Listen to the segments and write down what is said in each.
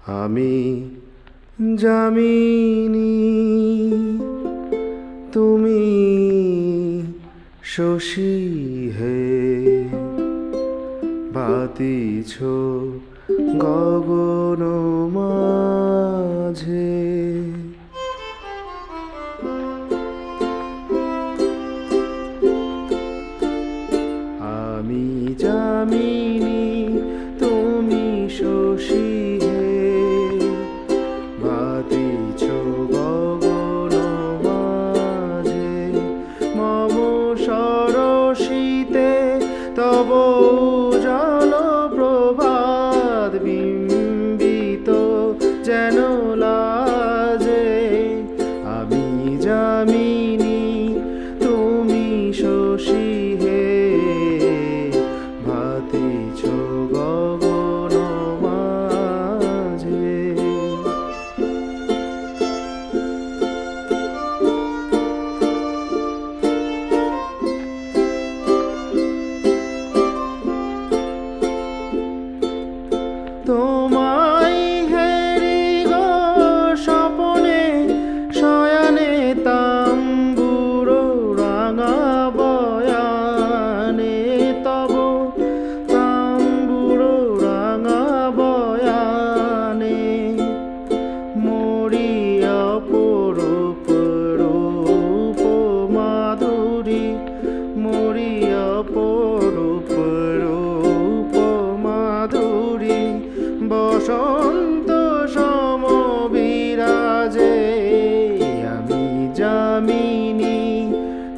আমি যামিনী, তুমি শশী হে, বাতিছ গগন মাঝে। আমি যামিনী, তুমি শশী হে, বাতিছ গগন মাঝে। মম সরসিতে তব উজ্জ্বল প্রভাত বিম্বিত যেন লাজে। আমি যামিনী, তুমি শশী হে, ভাতিছ গগন মাঝে। তোমায় হেরি গো স্বপনে শয়নে, তাম্বুরো রাঙা বয়ানে। তব তাম্বুরো রাঙা বয়ানে, মরিয়া অপরূপ রূপ মাধুরী, মরিয়া অপরূপ রূপ মাধুরী। বসন্ত সম বিরাজে, আমি যামিনী,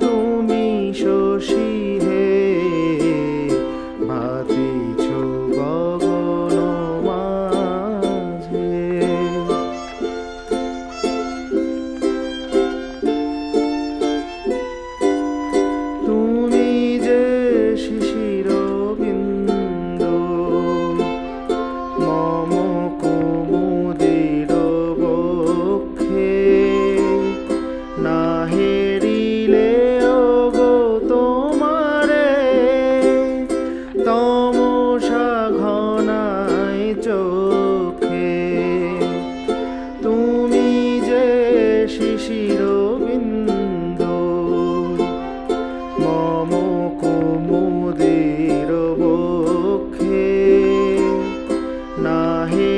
তুমি শশী হে, ভাতিছ গগন মাঝে। তুমি যে শিশির বিন্দু, মম কুমুদির বক্ষে। না হেরিলে ওগো তোমারে, তমসা ঘনায় চোখে। তুমি যে শিশির বিন্দু, মম কুমুদির বক্ষে। না হে